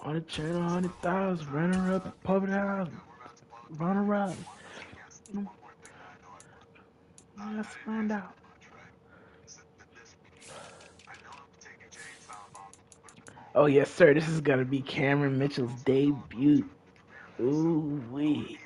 On the channel, 100,000. Runner up, public house. Runner up. Let's find out. Oh yes, sir. This is gonna be Cameron Mitchell's debut. Ooh wee.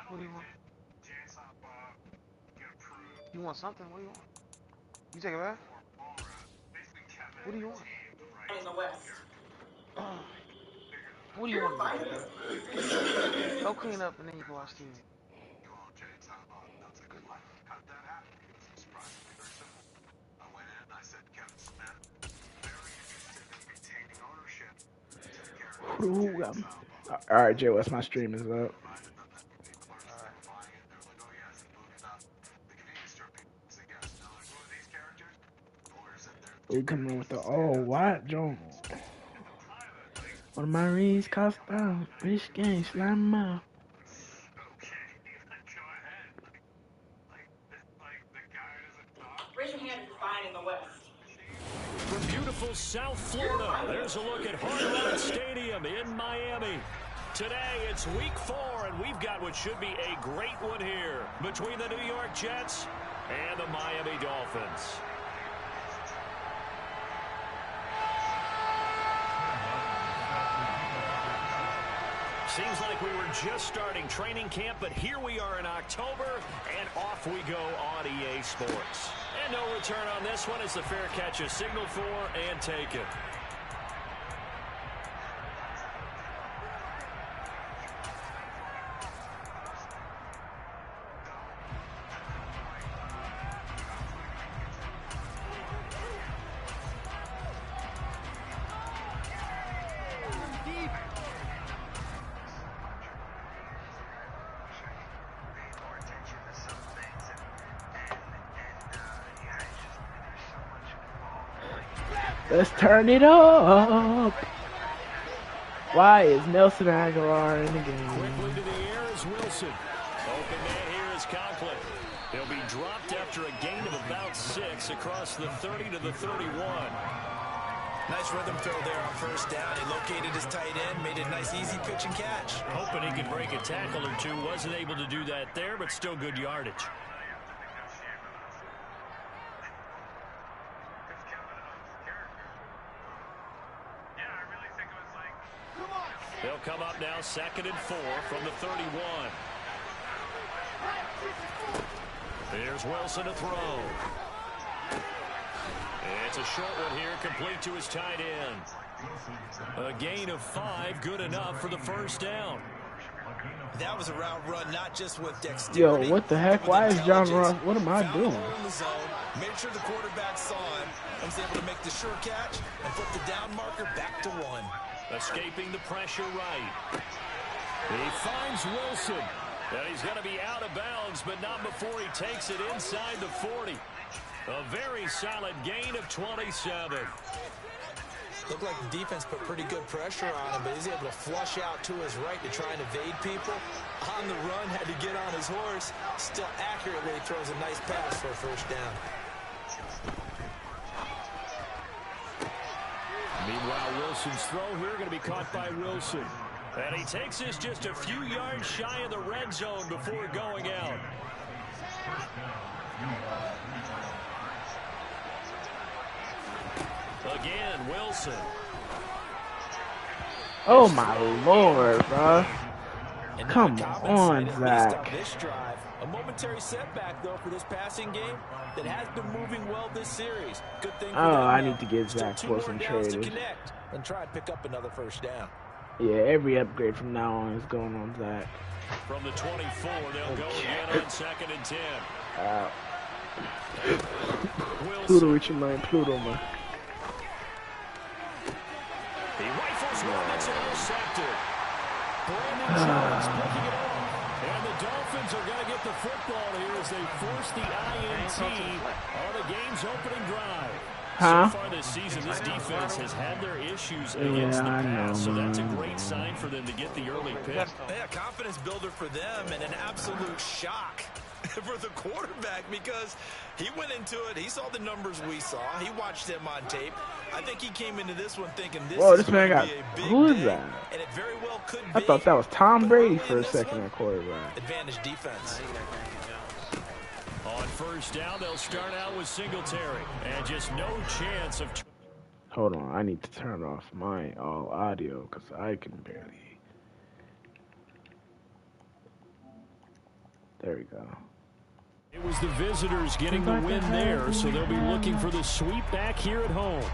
What do you want? You want something? What do you want? You take a bath? What do you want? In the West. What do you want to do? Go clean up and then you can watch TV. Ooh, alright, Jay, what's my stream is up? We coming with the white Jones. One of my reads cost down. Rich gang, slime out. Raise your hand if you're fine in the West. From beautiful South Florida, there's a look at Hard Rock Stadium in Miami. Today, it's week 4, and we've got what should be a great one here between the New York Jets and the Miami Dolphins. Seems like we were just starting training camp, but here we are in October, and off we go on EA Sports. And no return on this one as the fair catch is signaled for and taken. Let's turn it up. Why is Nelson Aguilar in the game? Quickly to the air is Wilson. Open man here is Conklin. He'll be dropped after a gain of about 6 across the 30 to the 31. Nice rhythm throw there on first down. He located his tight end, made it a nice easy pitch and catch. Hoping he could break a tackle or two. Wasn't able to do that there, but still good yardage. They'll come up now, 2nd and 4 from the 31. Here's Wilson to throw. It's a short one here, complete to his tight end. A gain of 5, good enough for the first down. That was a route run, not just with dexterity. Yo, what the heck? Why is John Ross? What am I doing? Made sure the quarterback saw him and was able to make the sure catch and put the down marker back to 1. Escaping the pressure right. He finds Wilson. And he's going to be out of bounds, but not before he takes it inside the 40. A very solid gain of 27. Looked like the defense put pretty good pressure on him, but he's able to flush out to his right to try and evade people. On the run, had to get on his horse. Still accurately throws a nice pass for a first down. Meanwhile, Wilson's throw here going to be caught by Wilson. And he takes this just a few yards shy of the red zone before going out. Again, Wilson. Oh my lord, bro. Come on, Zach. This drive. A momentary setback, though, for this passing game that has been moving well this series. Good thing. I need to get Zach concentrated and try and pick up another first down. Yeah, every upgrade from now on is going on Zach. From the 24, they'll go again on 2nd and 10. Pluto with your mind, Pluto, man. He rifles one that's intercepted. Brandon Jones picking it up. And the Dolphins are going to get the football here as they force the INT on the game's opening drive. Huh? So far this season, this defense has had their issues against the pass, so that's a great sign for them to get the early pick. Yeah, confidence builder for them and an absolute shock for the quarterback because he went into it. He saw the numbers we saw. He watched them on tape. I think he came into this one thinking this is man going got, to be a big who is day, that? and it very well could I be. thought that was Tom Brady But for a in this second one, at quarterback. Advantage defense. On first down, they'll start out with Singletary, and just no chance of... Hold on, I need to turn off my all audio because I can barely. There we go. It was the visitors getting the win there, so they'll be looking for the sweep back here at home.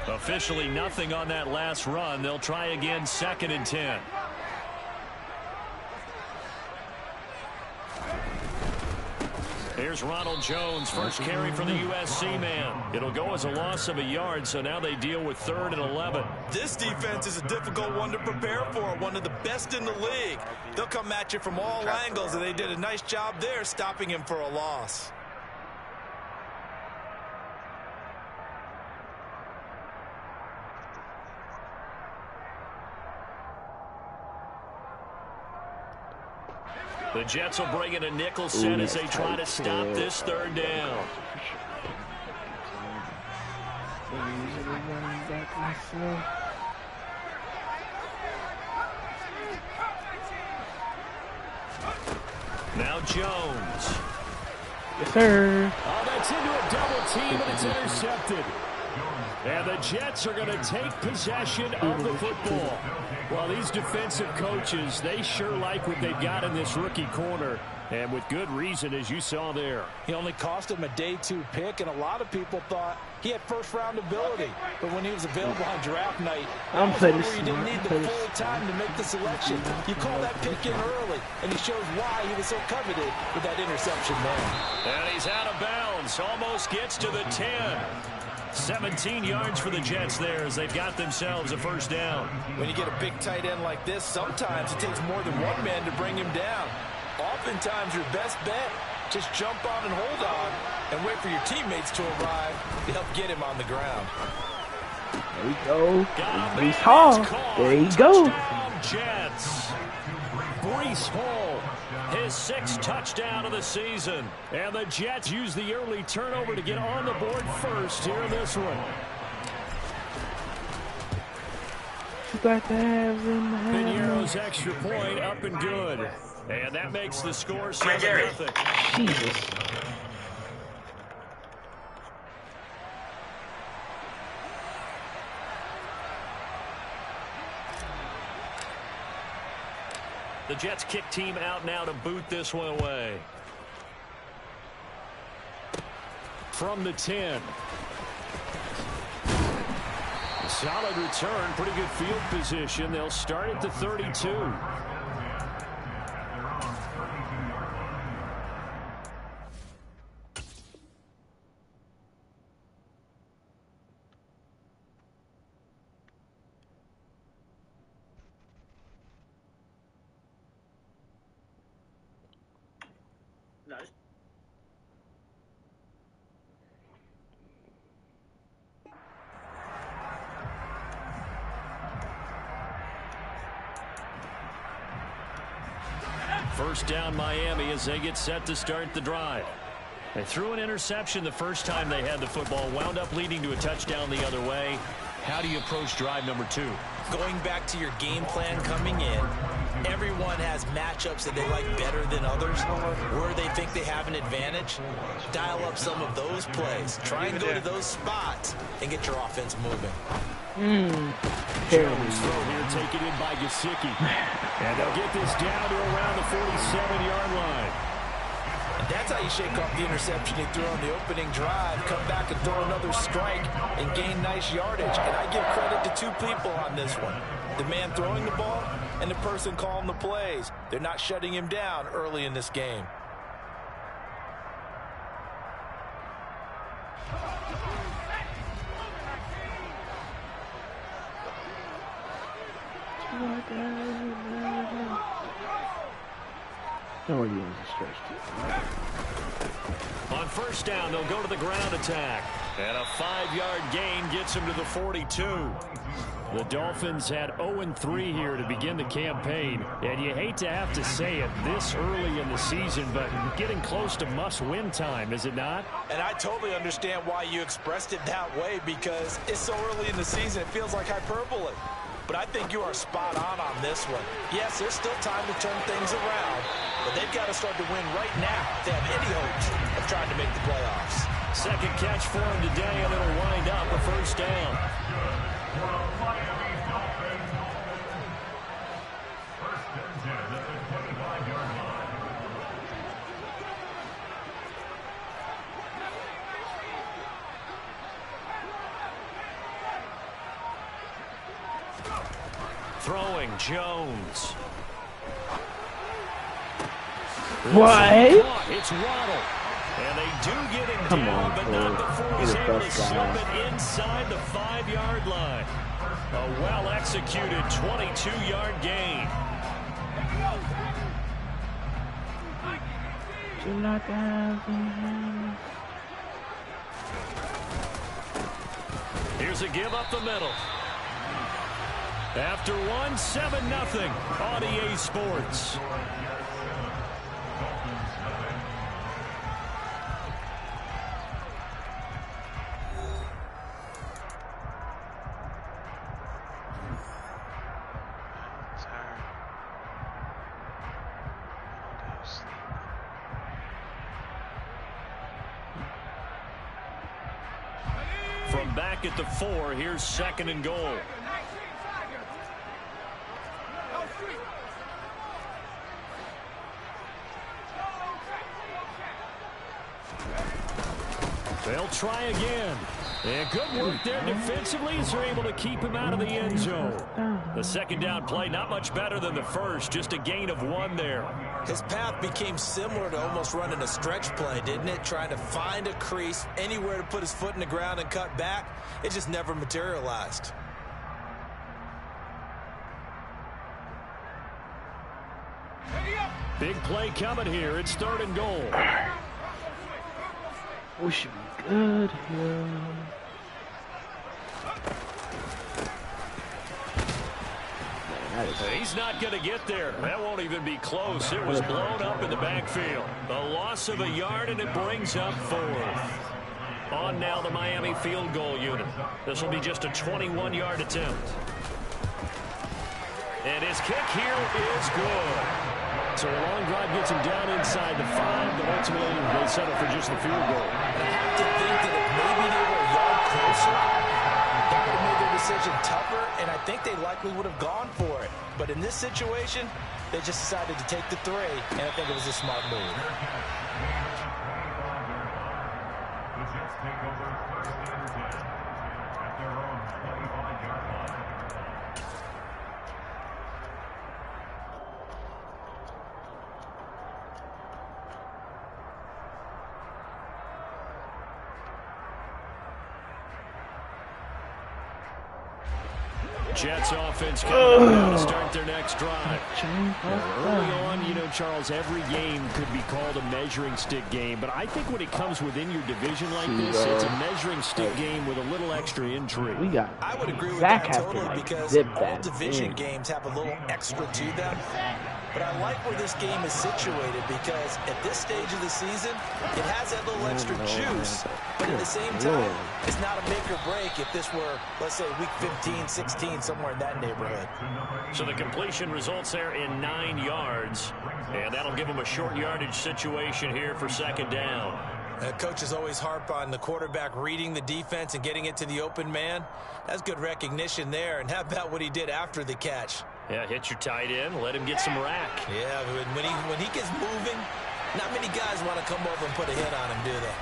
Officially nothing on that last run. They'll try again 2nd and 10. Here's Ronald Jones, first carry from the USC man. It'll go as a loss of a yard, so now they deal with 3rd and 11. This defense is a difficult one to prepare for, one of the best in the league. They'll come at you from all angles, and they did a nice job there stopping him for a loss. The Jets will bring in a nickel set as they try to stop this 3rd down. Now Jones. Yes, sir. Oh, that's into a double team, and it's intercepted. And the Jets are going to take possession of the football. Well, these defensive coaches, they sure like what they've got in this rookie corner. And with good reason, as you saw there. He only cost him a day 2 pick, and a lot of people thought he had first-round ability. But when he was available on draft night, that was one where you didn't need the full time to make the selection. You call that pick in early, and he shows why he was so coveted with that interception there. And he's out of bounds, almost gets to the 10. 17 yards for the Jets there as they've got themselves a first down. When you get a big tight end like this, sometimes it takes more than one man to bring him down. Oftentimes, your best bet, just jump on and hold on and wait for your teammates to arrive to help get him on the ground. There we go. Brees Hall. There you go. Jets. Brees Hall, his 6th touchdown of the season. And the Jets use the early turnover to get on the board first here in this one. Pinero's extra point up and good. And that makes the score 7-0. Jesus. The Jets kick team out now to boot this one away. From the 10. Solid return, pretty good field position. They'll start at the 32. First down Miami as they get set to start the drive. They threw an interception the first time they had the football, wound up leading to a touchdown the other way. How do you approach drive number 2? Going back to your game plan coming in, everyone has matchups that they like better than others, where they think they have an advantage. Dial up some of those plays. Try and go to those spots and get your offense moving. Jones throw here taken in by Gesicki. And they'll get this down to around the 47-yard line. That's how you shake off the interception he threw on the opening drive, come back and throw another strike and gain nice yardage. And I give credit to two people on this one. The man throwing the ball and the person calling the plays. They're not shutting him down early in this game. No, he was a stretch. On first down, they'll go to the ground attack. And a 5-yard gain gets him to the 42. The Dolphins had 0-3 here to begin the campaign. And you hate to have to say it this early in the season, but getting close to must-win time, is it not? And I totally understand why you expressed it that way, because it's so early in the season, it feels like hyperbole. But I think you are spot on this one. Yes, there's still time to turn things around, but they've got to start to win right now if they have any hopes of trying to make the playoffs. Second catch for him today, and it'll wind up a first down. Throwing Jones. What? It's Waddle. And they do get him down, but not before he's able to slip it inside the 5-yard line. A well-executed 22-yard gain. Here's a give up the middle. After one, 7-0 on EA Sports. From back at the 4, here's 2nd and goal. They'll try again. And good work there defensively as they're able to keep him out of the end zone. The second down play, not much better than the first, just a gain of 1 there. His path became similar to almost running a stretch play, didn't it? Trying to find a crease, anywhere to put his foot in the ground and cut back. It just never materialized. Big play coming here. It's 3rd and goal. We should be good here. He's not going to get there. That won't even be close. It was blown up in the backfield. A loss of a yard, and it brings up 4th. On now the Miami field goal unit. This will be just a 21-yard attempt. And his kick here is good. So a long drive gets him down inside the 5, but ultimately they settle for just the field goal. I have to think that if maybe they were a yard closer, that would have made their decision tougher, and I think they likely would have gone for it. But in this situation, they just decided to take the 3, and I think it was a smart move. The Jets take over 1st and 10 at their own 25-yard line. Jets offense coming up to start their next drive. Early on, you know, Charles, every game could be called a measuring stick game, but I think when it comes within your division like this, it's a measuring stick game with a little extra intrigue. I would agree with that totally, because all division games have a little extra to them. But I like where this game is situated, because at this stage of the season, it has that little extra juice, but at the same time, it's not a make or break if this were, let's say, week 15, 16, somewhere in that neighborhood. So the completion results there in 9 yards, and that'll give them a short yardage situation here for 2nd down. Coaches always harp on the quarterback reading the defense and getting it to the open man. That's good recognition there, and how about what he did after the catch? Yeah, hit your tight end, let him get some rack. Yeah, when he gets moving, Not many guys want to come over and put a hit on him, do they?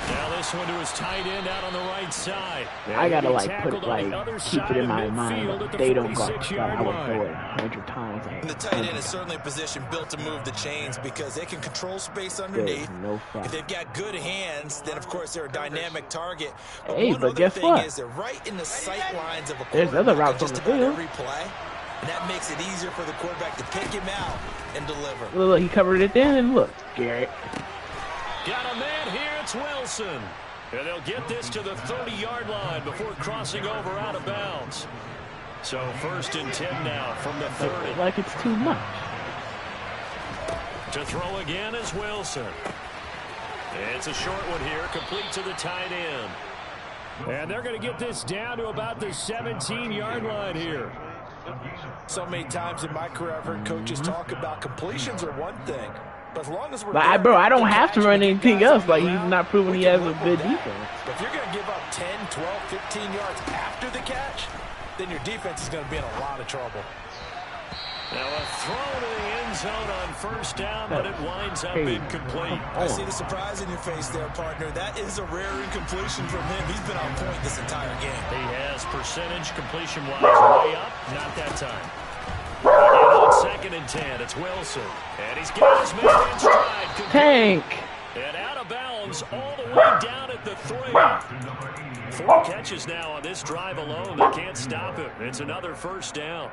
Now this one to his tight end out on the right side. I gotta put it keep it in my mind. If they don't guard that, I would throw it 100 times. And the tight end is certainly a position built to move the chains because they can control space underneath. No if they've got good hands, then of course they're a dynamic target. But hey, one but other guess thing what? is they're right in the sight lines of a There's other routes just on the about field. every play. And that makes it easier for the quarterback to pick him out and deliver. Look, he covered it then, and look, Garrett. Got a man here, it's Wilson. And they'll get this to the 30-yard line before crossing over out of bounds. So 1st and 10 now from the 30. Like it's too much. To throw again is Wilson. It's a short one here, complete to the tight end. And they're going to get this down to about the 17-yard line here. So many times in my career I've heard coaches talk about completions are one thing. But as long as we're bro, I don't have to run anything else. Like, he's not proving he has a good defense. But if you're going to give up 10, 12, 15 yards after the catch, then your defense is going to be in a lot of trouble. Now a throw to the end zone on 1st down, but it winds up incomplete. I see the surprise in your face there, partner. That is a rare incompletion from him. He's been on point this entire game. He has percentage completion-wise way up. Not that time. Again on 2nd and 10, it's Wilson. And he's got his man in stride. Tank! And out of bounds all the way down at the 3. 4 catches now on this drive alone. They can't stop him. It's another 1st down.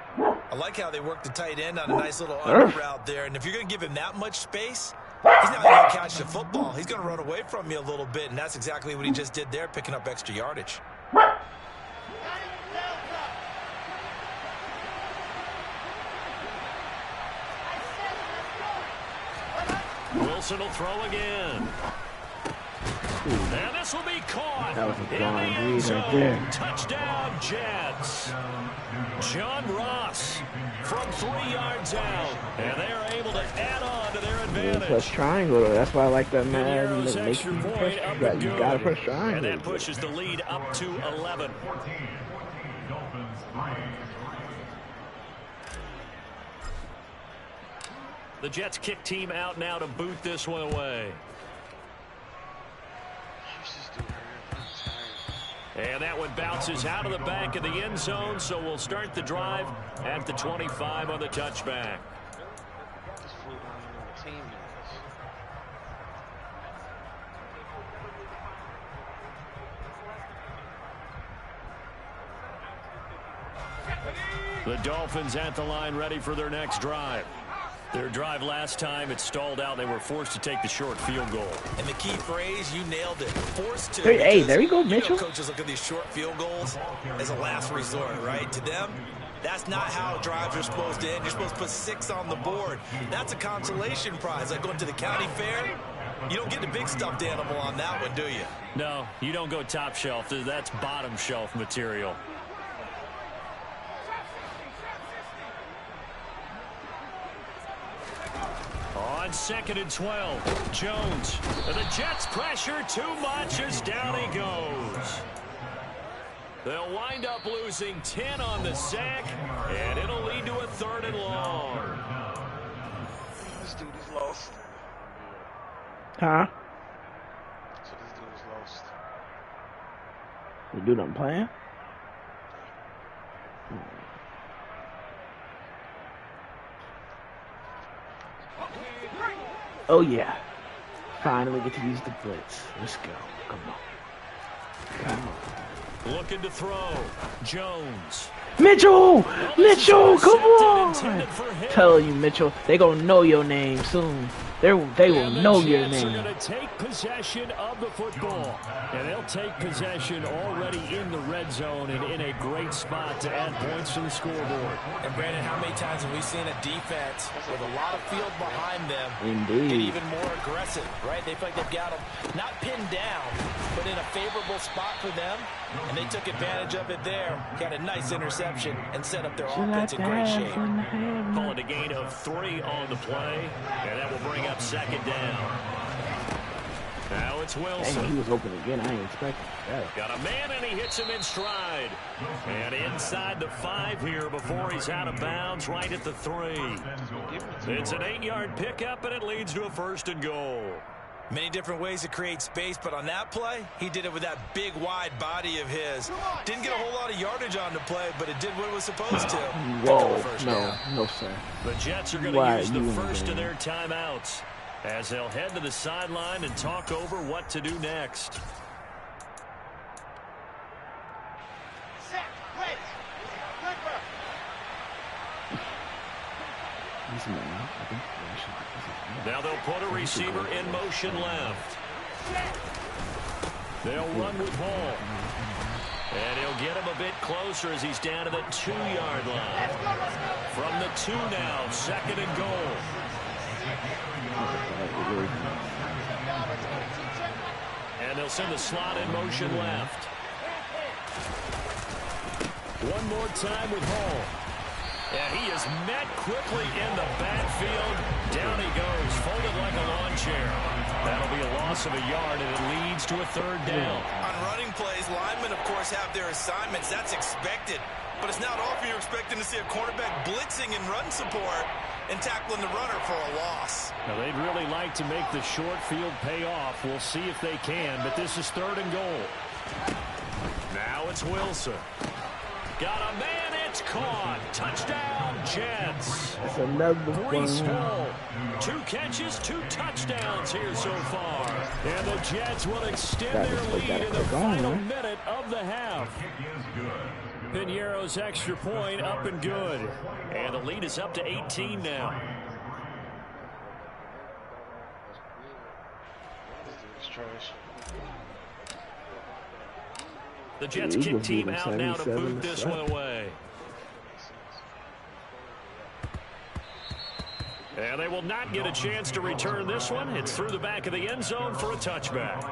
I like how they work the tight end on a nice little under route there. And if you're going to give him that much space, he's not going to catch the football. He's going to run away from you a little bit. And that's exactly what he just did there, picking up extra yardage. Wilson will throw again. And this will be caught. That was a in blind the end read zone. right there. Touchdown, Jets. John Ross from 3 yards out. And they are able to add on to their advantage. Press triangle, though. That's why I like that, The man. Arrows Make extra you point up and you good. gotta press triangle. And that pushes the lead up to 11. 14, Dolphins 3. The Jets kick team out now to boot this one away. And that one bounces out of the back of the end zone, so we'll start the drive at the 25 on the touchback. The Dolphins at the line ready for their next drive. Their drive last time, it stalled out. They were forced to take the short field goal. And the key phrase, you nailed it. Forced to. Hey, there you go, Mitchell. You know, coaches look at these short field goals as a last resort, right? To them, that's not how drives are supposed to end. You're supposed to put 6 on the board. That's a consolation prize. Like going to the county fair, you don't get the big stuffed animal on that one, do you? No, you don't go top shelf. That's bottom shelf material. On 2nd and 12, Jones. And the Jets pressure too much as down he goes. They'll wind up losing 10 on the sack, and it'll lead to a 3rd and long. This dude is lost. Huh? So this dude is lost. The dude I'm playing? Oh, yeah. Finally get to use the blitz. Let's go. Come on. Come on. Looking to throw. Jones. Mitchell! Mitchell, come on! Intended for him. Tell you, Mitchell, they gonna know your name soon. They will know your And the Jets are name. going to take possession of the football. And they'll take possession already in the red zone and in a great spot to add points to the scoreboard. And Brandon, how many times have we seen a defense with a lot of field behind them Indeed. get even more aggressive, right? They feel like they've got them not pinned down, but in a favorable spot for them. And they took advantage of it there. Got a nice interception and set up their offense in great shape. Call it a gain of 3 on the play. And that will bring up 2nd down. Now it's Dang, Wilson. he was open again. I ain't expecting that. Got a man, and he hits him in stride. And inside the 5 here before he's out of bounds, right at the 3. It's an 8-yard pickup, and it leads to a 1st and goal. Many different ways to create space, but on that play, he did it with that big, wide body of his. Didn't get a whole lot of yardage on the play, but it did what it was supposed to. Whoa, no, sir. The Jets are going to use the first of their timeouts as they'll head to the sideline and talk over what to do next. Now they'll put a receiver in motion left. They'll run with Hall. And he'll get him a bit closer as he's down to the 2-yard line. From the 2 now, 2nd and goal. And they'll send the slot in motion left. One more time with Hall. And he is met quickly in the backfield. Down he goes, folded like a lawn chair. That'll be a loss of a yard, and it leads to a 3rd down. On running plays, linemen, of course, have their assignments. That's expected. But it's not often you're expecting to see a cornerback blitzing in run support and tackling the runner for a loss. Now, they'd really like to make the short field pay off. We'll see if they can, but this is 3rd and goal. Now it's Wilson. Got a man, it's caught. Touchdown, Jets. That's another Brees one. Hall, 2 catches, 2 touchdowns here so far. And the Jets will extend their lead in the final minute of the half. Piñeiro's extra point up and good. And the lead is up to 18 now. The Jets kick team out now to boot this one away. And they will not get a chance to return this one. It's through the back of the end zone for a touchback.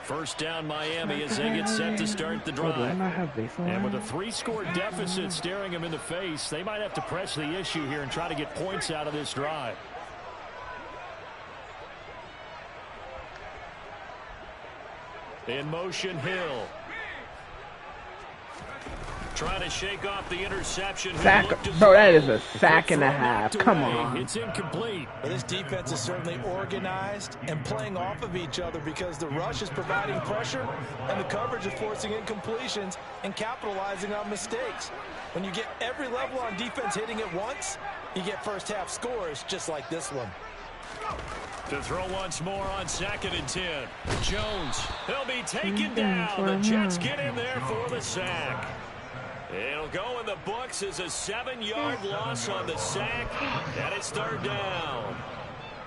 First down Miami as they get set to start the drive. And with a 3-score deficit staring them in the face, they might have to press the issue here and try to get points out of this drive. In motion, Hill. Trying to shake off the interception. Sack, bro, that is a sack and a half. Come on. It's incomplete. Well, this defense is certainly organized and playing off of each other because the rush is providing pressure and the coverage is forcing incompletions and capitalizing on mistakes. When you get every level on defense hitting at once, you get first half scores just like this one. To throw once more on 2nd and 10. Jones, he'll be taken down. The Jets get in there for the sack. It'll go in the books as a 7-yard loss on the sack, and it's 3rd down.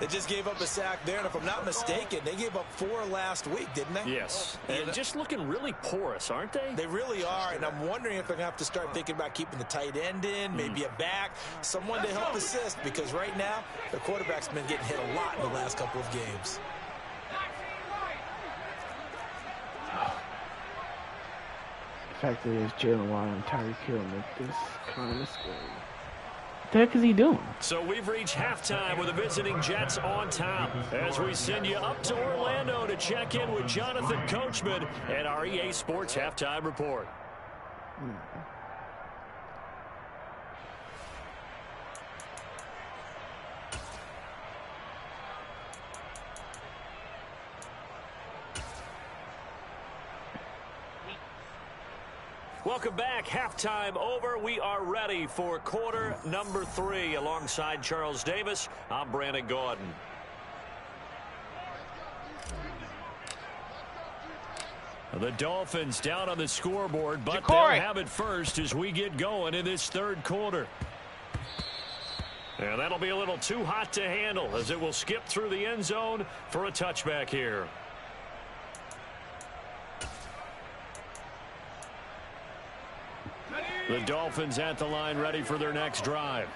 They just gave up a sack there, and if I'm not mistaken, they gave up 4 last week, didn't they? Yes, and just looking really porous, aren't they? They really are, and I'm wondering if they're going to have to start thinking about keeping the tight end in, maybe a back, someone to help assist, because right now, the quarterback's been getting hit a lot in the last couple of games. The fact that it's Jalen Waddle and Tyreek Hill make this kind of scary. What the heck is he doing? So we've reached halftime with the visiting Jets on top as we send you up to Orlando to check in with Jonathan Coachman and our EA Sports Halftime Report. Welcome back. Halftime over. We are ready for quarter number 3. Alongside Charles Davis, I'm Brandon Gordon. The Dolphins down on the scoreboard, but they'll have it first as we get going in this 3rd quarter. And that'll be a little too hot to handle as it will skip through the end zone for a touchback here. The Dolphins at the line ready for their next drive.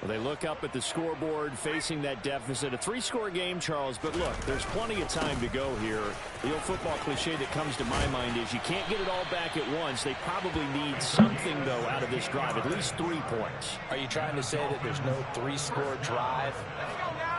Well, they look up at the scoreboard facing that deficit. A 3-score game, Charles, but look, there's plenty of time to go here. The old football cliche that comes to my mind is you can't get it all back at once. They probably need something, though, out of this drive, at least 3 points. Are you trying to say that there's no 3-score drive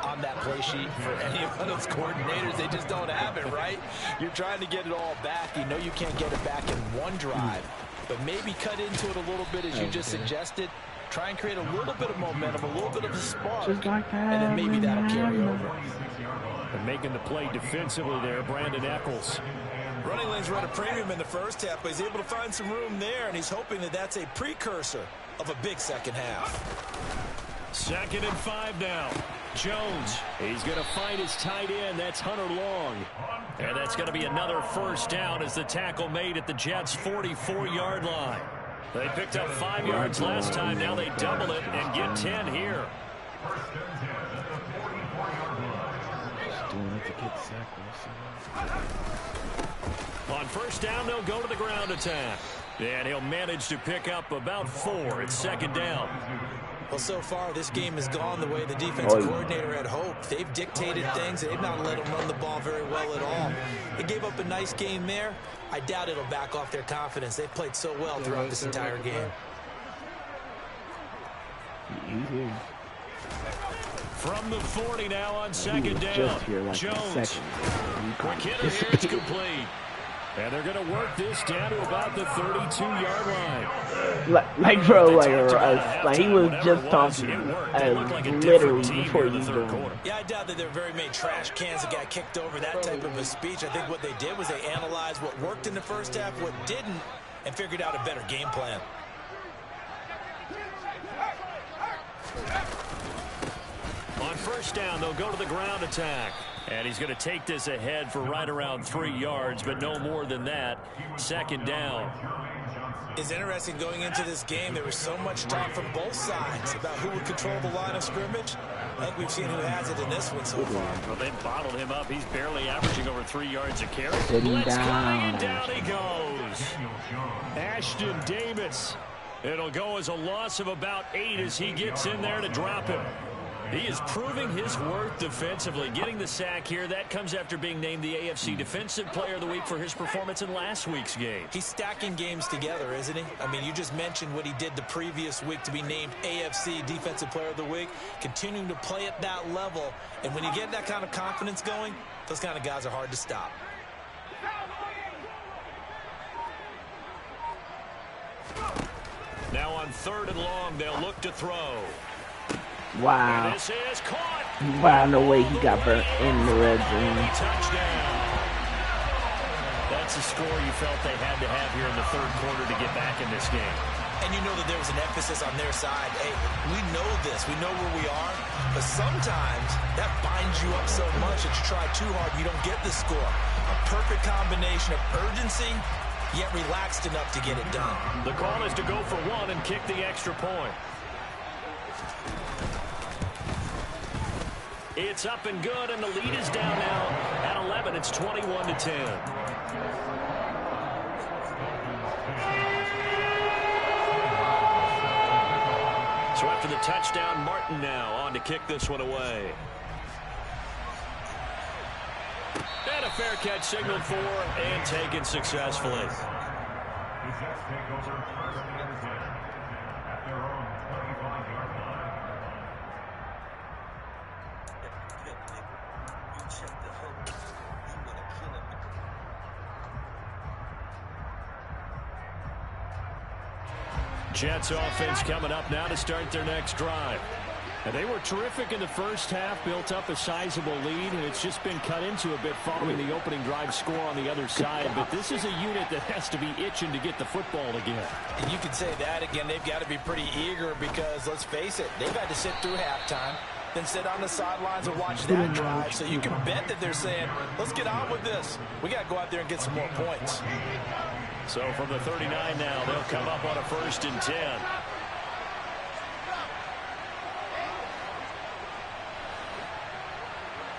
on that play sheet for any of those coordinators? They just don't have it, right? You're trying to get it all back. You know you can't get it back in one drive, but maybe cut into it a little bit, as you just suggested. Try and create a little bit of momentum, a little bit of a spark, Just like that, and then maybe that'll carry over. And making the play defensively there, Brandon Eccles. Running lanes were at a premium in the first half, but he's able to find some room there, and he's hoping that that's a precursor of a big second half. 2nd and 5 now. Jones, he's going to find his tight end. That's Hunter Long. And that's going to be another first down as the tackle made at the Jets' 44-yard line. They picked up 5 yards last time. Now they double it and get 10 here. Just doing it to get sacked. On first down, they'll go to the ground attack. And he'll manage to pick up about 4. It's 2nd down. Well, so far, this game has gone the way the defensive coordinator had hoped. They've dictated things. They've not let them run the ball very well at all. They gave up a nice game there. I doubt it'll back off their confidence. They've played so well throughout this entire game. From the 40 now on 2nd down. Jones. Quick hitter here. It's complete. And they're going to work this down to about the 32-yard line. Like bro, like he was just talking literally before you go. Yeah, I doubt that there were very many trash cans that got kicked over, that type of a speech. I think what they did was they analyzed what worked in the first half, what didn't, and figured out a better game plan. On first down, they'll go to the ground attack. And he's going to take this ahead for right around 3 yards, but no more than that. 2nd down. It's interesting going into this game. There was so much talk from both sides about who would control the line of scrimmage. I think we've seen who has it in this one so far. Well, they bottled him up. He's barely averaging over 3 yards a carry. Blitz coming, and down he goes. Ashton Davis. It'll go as a loss of about 8 as he gets in there to drop him. He is proving his worth defensively. Getting the sack here, that comes after being named the AFC Defensive Player of the Week for his performance in last week's game. He's stacking games together, isn't he? I mean, you just mentioned what he did the previous week to be named AFC Defensive Player of the Week, continuing to play at that level. And when you get that kind of confidence going, those kind of guys are hard to stop. Now on 3rd and long, they'll look to throw. Wow. This is caught. Wow, no way he got burnt in the red zone. Touchdown. That's a score you felt they had to have here in the 3rd quarter to get back in this game. And you know that there was an emphasis on their side. Hey, we know this. We know where we are. But sometimes that binds you up so much that you try too hard and you don't get the score. A perfect combination of urgency, yet relaxed enough to get it done. The call is to go for 1 and kick the extra point. It's up and good, and the lead is down now at 11. It's 21-10. So after the touchdown, Martin now on to kick this one away. And a fair catch signaled for and taken successfully. The Jets take over 1st and 10 at their own 25-yard line. Jets offense coming up now to start their next drive. And they were terrific in the first half, built up a sizable lead, and it's just been cut into a bit following the opening drive score on the other side. But this is a unit that has to be itching to get the football again. And you could say that again. They've got to be pretty eager because, let's face it, they've had to sit through halftime, then sit on the sidelines and watch that drive. So you can bet that they're saying, let's get on with this. We got to go out there and get some more points. So from the 39 now, they'll come up on a 1st and 10.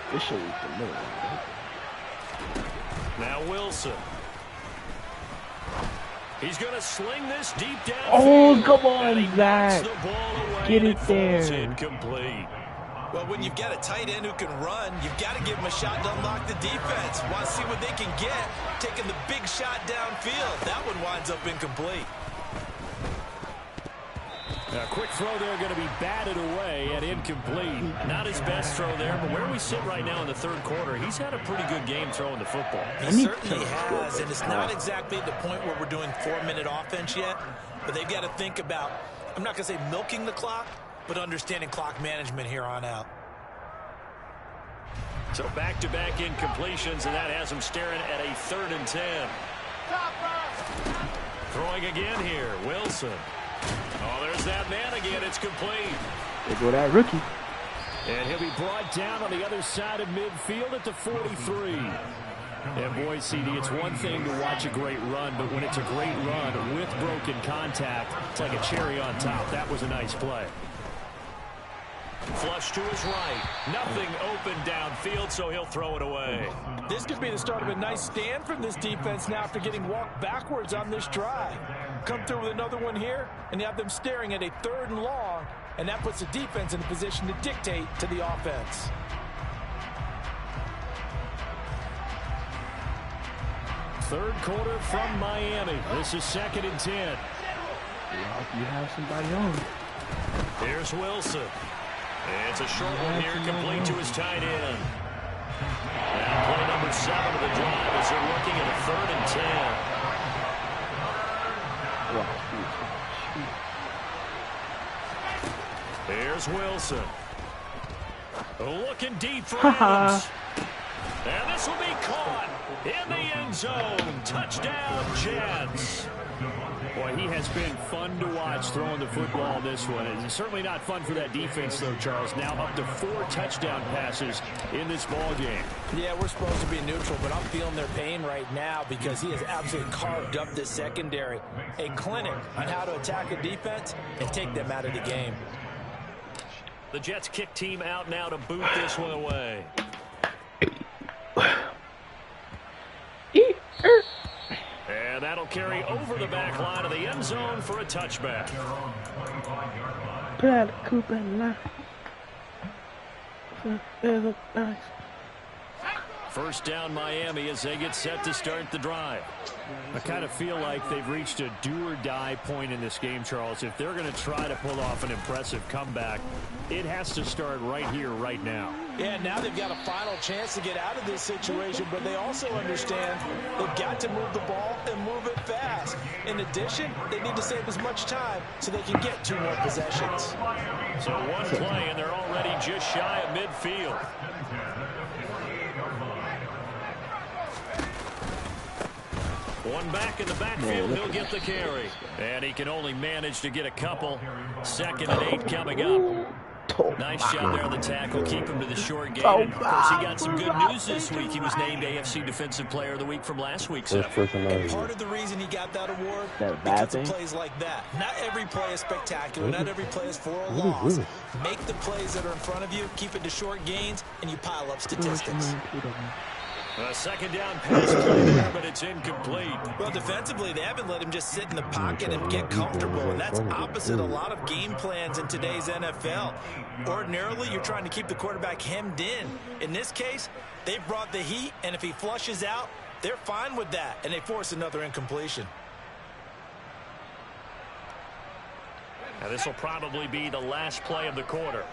Officially the middle. Now Wilson. He's going to sling this deep down. Oh, come and he on, knocks Zach. the ball away, Get and it falls there. incomplete. Well, when you've got a tight end who can run, you've got to give him a shot to unlock the defense. Want to see what they can get, taking the big shot downfield. That one winds up incomplete. A quick throw there going to be batted away and incomplete. Not his best throw there, but where we sit right now in the third quarter, he's had a pretty good game throwing the football. He certainly has, and it's not exactly at the point where we're doing 4-minute offense yet, but they've got to think about, I'm not going to say milking the clock, but understanding clock management here on out. So back-to-back incompletions, and that has him staring at a 3rd and 10. Throwing again here, Wilson. Oh, there's that man again. It's complete. There go that rookie. And he'll be brought down on the other side of midfield at the 43. And boy, CD, it's one thing to watch a great run, but when it's a great run with broken contact, it's like a cherry on top. That was a nice play. Flush to his right. Nothing open downfield, so he'll throw it away. This could be the start of a nice stand from this defense now after getting walked backwards on this drive. Come through with another one here, and you have them staring at a 3rd and long, and that puts the defense in a position to dictate to the offense. Third quarter from Miami. This is 2nd and 10. You have somebody on. Here's Wilson. It's a short one here, complete to his tight end. And play number 7 of the drive as they're looking at a 3rd and 10. Here's Wilson. Looking deep for Adams. And this will be caught in the end zone. Touchdown, Jets. Boy, he has been fun to watch throwing the football this one. It's certainly not fun for that defense, though, Charles. Now up to 4 touchdown passes in this ball game. Yeah, we're supposed to be neutral, but I'm feeling their pain right now because he has absolutely carved up the secondary. A clinic on how to attack a defense and take them out of the game. The Jets kick team out now to boot this one away. And that'll carry over the back line of the end zone for a touchback. First down Miami as they get set to start the drive. I kind of feel like they've reached a do-or-die point in this game, Charles. If they're going to try to pull off an impressive comeback, it has to start right here, right now. Yeah, now they've got a final chance to get out of this situation, but they also understand they've got to move the ball and move it fast. In addition, they need to save as much time so they can get 2 more possessions. So one play, and they're already just shy of midfield. One back in the backfield, he'll get the carry. And he can only manage to get a couple. 2nd and 8 coming up. Nice job there on the tackle. Keep him to the short game. And of course, he got some good news this week. He was named AFC Defensive Player of the Week from last week's effort. And part of the reason he got that award, because of plays like that. Not every play is spectacular. Not every play is for a loss. Make the plays that are in front of you, keep it to short gains, and you pile up statistics. A 2nd down pass play there, but it's incomplete. Well, defensively, they haven't let him just sit in the pocket and get comfortable, and that's opposite a lot of game plans in today's NFL. Ordinarily, you're trying to keep the quarterback hemmed in. In this case, they've brought the heat, and if he flushes out, they're fine with that, and they force another incompletion. Now, this will probably be the last play of the quarter.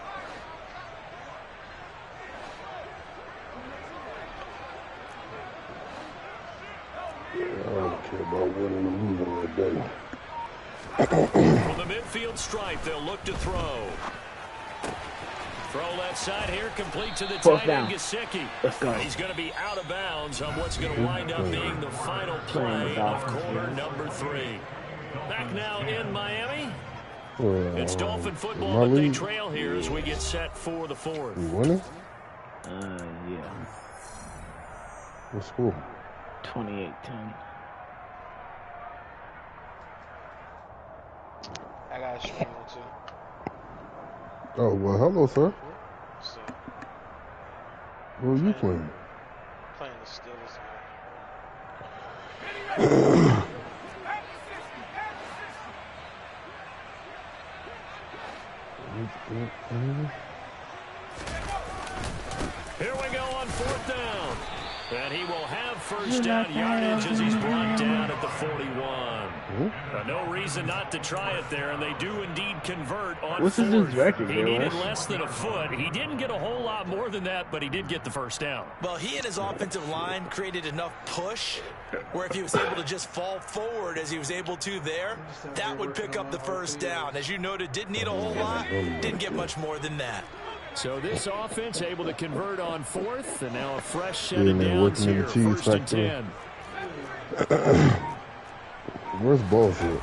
I don't care about winning or losing today. From the midfield stripe, they'll look to throw. Throw left side here, complete to the tight end, Gesicki. Let's go. He's going to be out of bounds on what's going to wind up being the final play of quarter number 3. Back now in Miami. It's Dolphin football, but they trail here as we get set for the 4th. You winning? Yeah. What score? 28-10. I got a stream on too. Oh, well, hello, sir. So, Who are you playing? playing the Steelers. Here we go on 4th down. And he will have first down yardage as he's brought down at the 41. No reason not to try it there, and they do indeed convert on 4th. He needed less than a foot. He didn't get a whole lot more than that, but he did get the first down. Well, he and his offensive line created enough push where if he was able to just fall forward as he was able to there, that would pick up the first down. As you noted, didn't need a whole lot, didn't get much more than that. So this offense able to convert on 4th, and now a fresh set of downs here, 1st and 10. Where's Bullshit?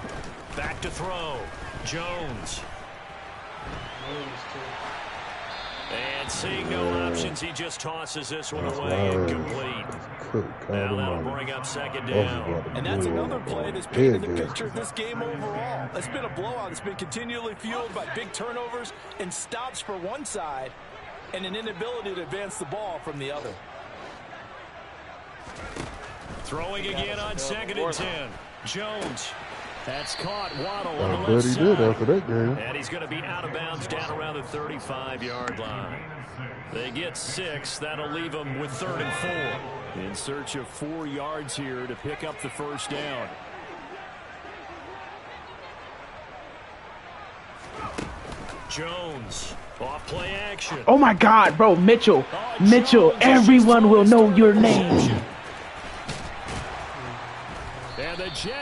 Back to throw. Jones. And seeing no options, he just tosses this one away, incomplete. Now that'll bring up 2nd down. And that's another play that's painted the picture of this game overall. It's been a blowout. It's been continually fueled by big turnovers and stops for one side and an inability to advance the ball from the other. Throwing again on 2nd and 10. Jones. That's caught. Waddle on the I bet left he side. did after that game. And he's going to be out of bounds down around the 35-yard line. They get 6. That'll leave them with 3rd and 4. In search of 4 yards here to pick up the first down. Jones. Off play action. Oh my God, bro, Mitchell. Mitchell, everyone will know your name.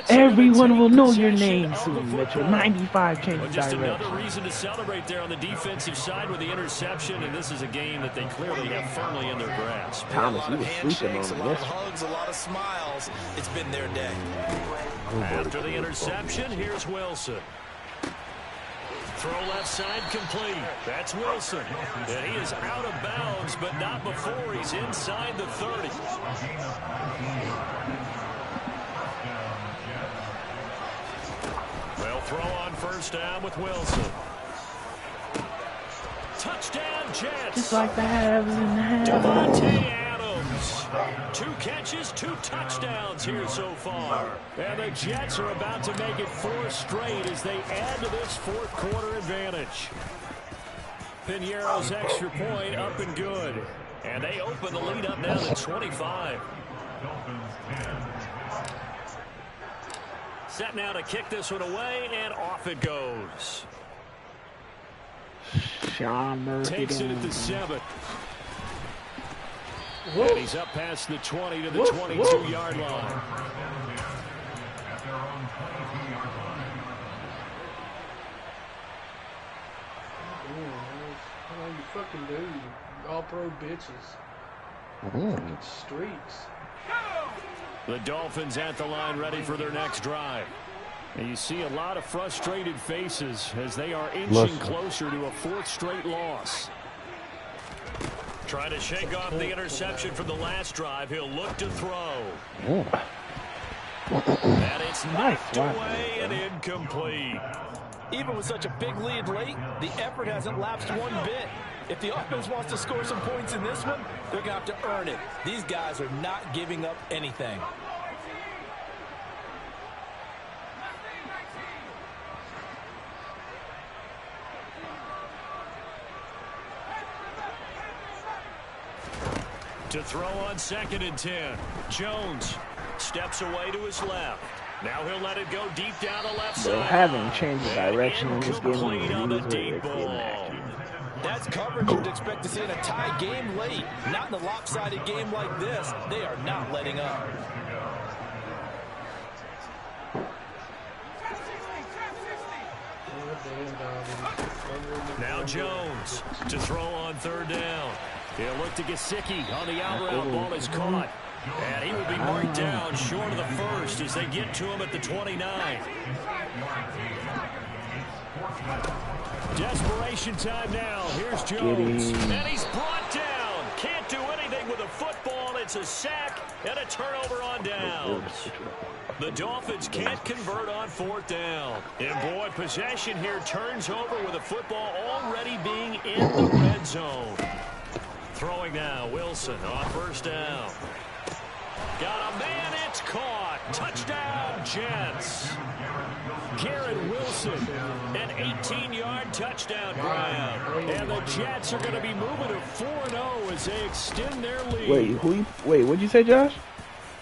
Everyone will know your name soon, Mitchell. 95 change just direction. Another reason to celebrate there on the defensive side with the interception, and this is a game that they clearly have firmly in their grasp. Thomas, he was sleeping on a lot of this. hugs, a lot of smiles. It's been their day. After the interception, here's Wilson. Throw left side complete. That's Wilson. And he is out of bounds, but not before he's inside the 30. They'll throw on first down with Wilson. Touchdown, Jets. Just like the haves and the have. Devontae Adams. 2 catches, 2 touchdowns here so far. And the Jets are about to make it 4 straight as they add to this 4th quarter advantage. Piñeiro's extra point up and good. And they open the lead up now to 25. Set now to kick this one away, and off it goes. Sean Murphy takes it at the 7. And he's up past the 20 to the 22-yard line. All you fucking do, you all-pro bitches. Fucking streaks. The Dolphins at the line ready for their next drive. And you see a lot of frustrated faces as they are inching closer to a 4th straight loss. Trying to shake off the interception from the last drive. He'll look to throw. And it's knocked away and incomplete. Even with such a big lead late, the effort hasn't lapsed one bit. If the offense wants to score some points in this one, they're going to have to earn it. These guys are not giving up anything. To throw on 2nd and 10. Jones steps away to his left. Now he'll let it go deep down the left side. They're having changed the direction in this game. On the deep ball. That's coverage you'd expect to see in a tie game late. Not in a lopsided game like this. They are not letting up. Now Jones to throw on 3rd down. He'll look to Gesicki on the out route. Ball is caught. And he will be marked down short of the 1st as they get to him at the 29. Desperation time now. Here's Jones. And he's brought down. Can't do anything with a football. It's a sack and a turnover on downs. The Dolphins can't convert on 4th down. And boy, possession here turns over with the football already being in the red zone. Throwing now, Wilson on 1st down. Got a man, it's caught. Touchdown, Jets. Garrett Wilson, an 18-yard touchdown grab. And the Jets are going to be moving to 4-0 as they extend their lead. Wait, what'd you say, Josh?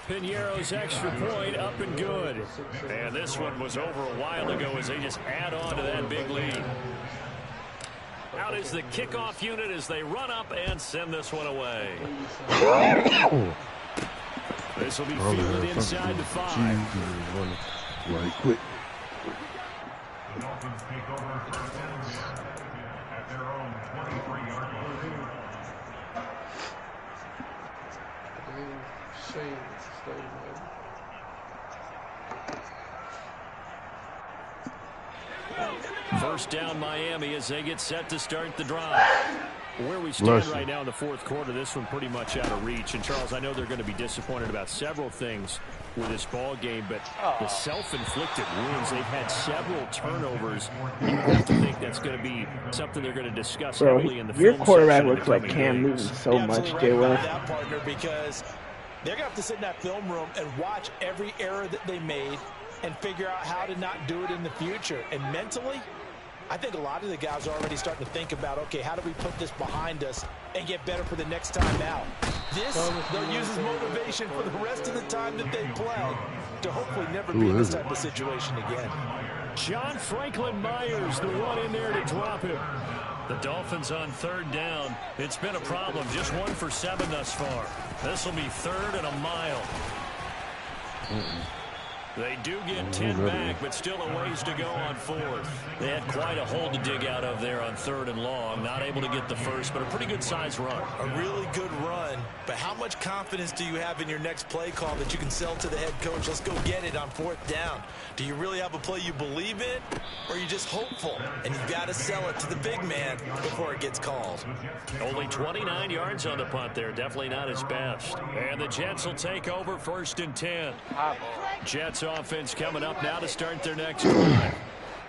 Piñeiro's extra point up and good. And this one was over a while ago as they just add on to that big lead. Out is the kickoff unit as they run up and send this one away. This will be fielded inside the 5. Right quick. The Dolphins take over first and 10 at their own 23-yard line. First down Miami as they get set to start the drive. Where we stand right now in the fourth quarter, this one pretty much out of reach. And, Charles, I know they're going to be disappointed about several things with this ball game, but the self-inflicted wounds, they've had several turnovers. You have to think that's going to be something they're going to discuss heavily in the film. Your quarterback looks like Cam Newton so much, Jay West. That partner, because they're going to have to sit in that film room and watch every error that they made and figure out how to not do it in the future. And mentally, I think a lot of the guys are already starting to think about, okay, how do we put this behind us and get better for the next time out? This, they'll use as motivation for the rest of the time that they play to hopefully never be in this type of situation again. John Franklin Myers, the one in there to drop him. The Dolphins on third down. It's been a problem. Just 1 for 7 thus far. This will be 3rd and a mile. They do get 10 back, but still a ways to go on 4th. They had quite a hole to dig out of there on 3rd and long. Not able to get the first, but a pretty good size run. A really good run, but how much confidence do you have in your next play call that you can sell to the head coach? Let's go get it on 4th down. Do you really have a play you believe in, or are you just hopeful? And you've got to sell it to the big man before it gets called. Only 29 yards on the punt there. Definitely not his best. And the Jets will take over 1st and 10. Jets offense coming up now to start their next drive.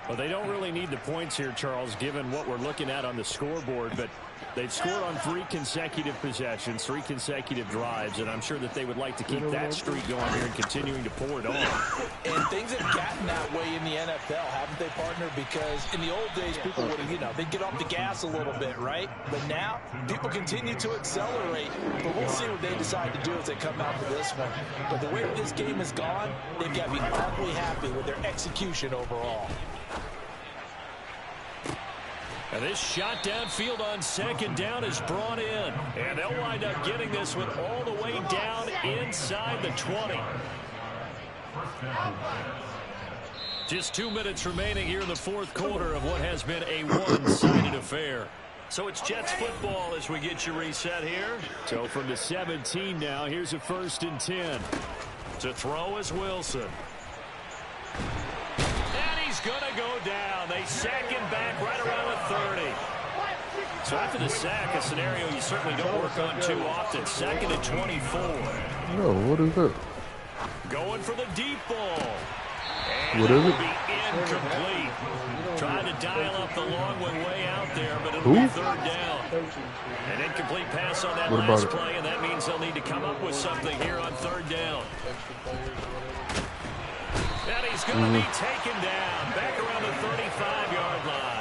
Well, they don't really need the points here, Charles, given what we're looking at on the scoreboard, but they've scored on 3 consecutive possessions, 3 consecutive drives, and I'm sure that they would like to keep that streak going here and continuing to pour it on. And things have gotten that way in the NFL, haven't they, partner? Because in the old days, people would have, they'd get off the gas a little bit, right? But now, people continue to accelerate, but we'll see what they decide to do as they come out for this one. But the way this game has gone, they've got to be awfully happy with their execution overall. And this shot downfield on 2nd down is brought in. And they'll wind up getting this one all the way down inside the 20. Just 2 minutes remaining here in the fourth quarter of what has been a one-sided affair. So it's Jets football as we get you reset here. So from the 17 now, here's a 1st and 10. To throw is Wilson. He's going to go down. They sack him back right around the 30. So after the sack, a scenario you certainly don't work on too often. 2nd and 24. No, what is that? Going for the deep ball. And what is it? It? Be incomplete. Trying to dial up the long one way out there, but it'll be 3rd down. An incomplete pass on that last play, and that means they'll need to come up with something here on 3rd down. And he's going to be taken down back around the 35-yard line.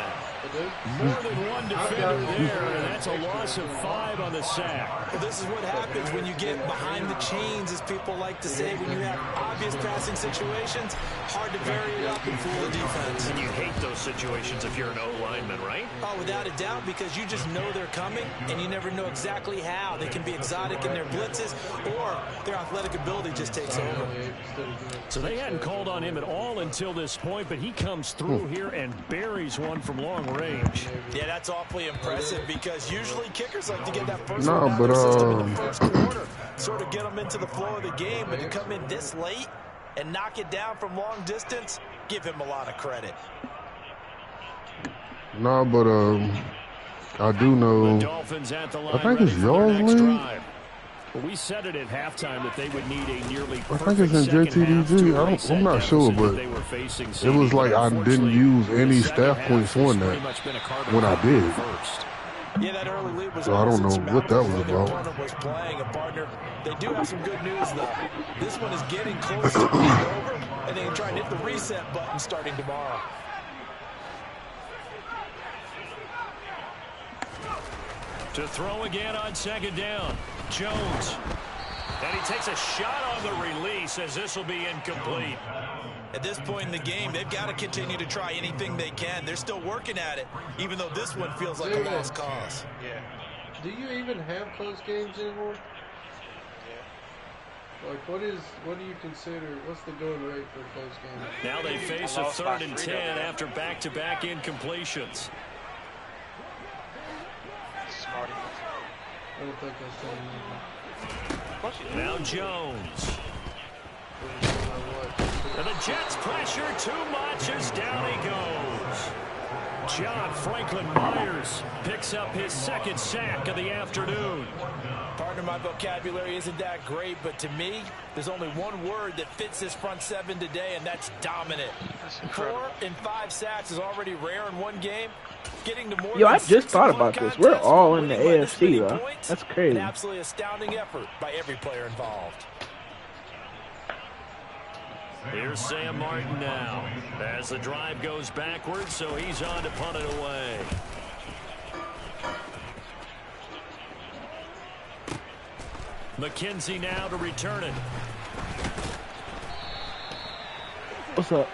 More than one defender there, and that's a loss of 5 on the sack. Well, this is what happens when you get behind the chains, as people like to say. When you have obvious passing situations, hard to vary it up and fool the defense. And you hate those situations if you're an O-lineman, right? Oh, without a doubt, because you just know they're coming, and you never know exactly how. They can be exotic in their blitzes, or their athletic ability just takes over. So they hadn't called on him at all until this point, but he comes through here and buries one from long range. Yeah, that's awfully impressive because usually kickers like to get that first No, one out but of their system in the first quarter, sort of get them into the flow of the game, but to come in this late and knock it down from long distance, give him a lot of credit. No, but I do know. I think it's y'all's league. Well, we said it at halftime that they would need a nearly I think it's in JTDG. I'm not sure, but it was like I didn't use any staff points on that when I did. Yeah, that early lead was so I don't know what that was about. Was playing a partner. They do have some good news though. This one is getting close to being over, and they can try and hit the reset button starting tomorrow. To throw again on second down. Jones. And he takes a shot on the release as this will be incomplete. At this point in the game, they've got to continue to try anything they can. They're still working at it, even though this one feels like a lost cause. Yeah. Do you even have close games anymore? Yeah. Like, what do you consider, what's the going rate for a close game? Now they face a 3rd and 10 after back-to-back incompletions. Smarty. I don't think that's saying anything. Now Jones. And the Jets pressure too much as down he goes. John Franklin Myers picks up his 2nd sack of the afternoon. Partner, my vocabulary isn't that great, but to me, there's only one word that fits this front 7 today, and that's dominant. 4 and 5 sacks is already rare in one game. Getting to more Yo, than I just thought about this. We're all in the winning by this many AFC, bro. points, That's crazy. An absolutely astounding effort by every player involved. Here's Sam Martin now as the drive goes backwards, so he's on to punt it away. McKenzie now to return it. What's up?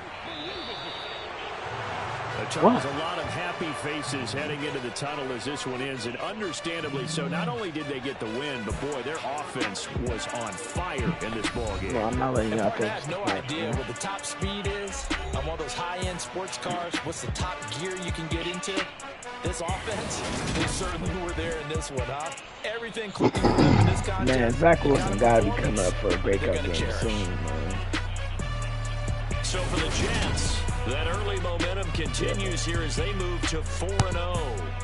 Charles, a lot of happy faces heading into the tunnel as this one ends, and understandably so. Not only did they get the win, but boy, their offense was on fire in this ball game. No, I'm not letting you out I there. have no idea what the top speed is on one of those high-end sports cars. What's the top gear you can get into? This offense, they certainly were there in this one, huh? Everything clicking for them in this contest. Man, Zach Wilson got to be coming up for a breakout game soon, man. So for the Jets, that early momentum continues here as they move to 4-0.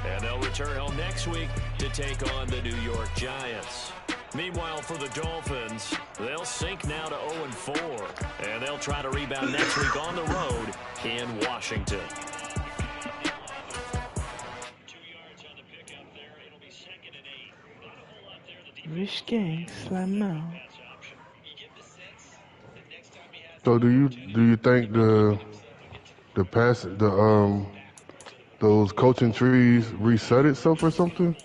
And they'll return home next week to take on the New York Giants. Meanwhile, for the Dolphins, they'll sink now to 0-4. And they'll try to rebound next week on the road in Washington. 2 yards on the pickup there. It'll be 2nd and 8. Not a whole lot there. Rich gang, slam now. So do you think those coaching trees reset itself or something?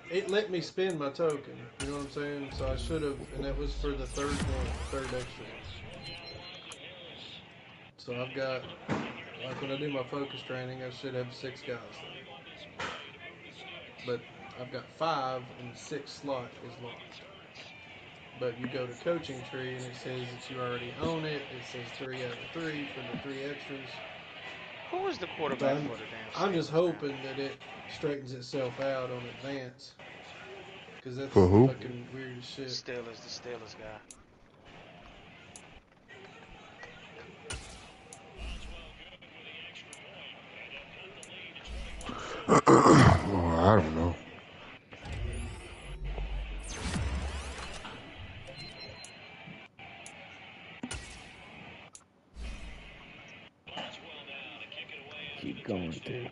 It let me spin my token, you know what I'm saying? So I should have, and that was for the third extra. So I've got, like when I do my focus training, I should have 6 guys there. But I've got 5 and the 6th slot is locked. But you go to coaching tree and it says that you already own it. It says 3 out of 3 for the 3 extras. Who is the quarterback for the damn I'm just hoping that it straightens itself out on advance. Because that's For who? fucking weird as shit. the Steelers guy. Oh, I don't know. Keep going, dude.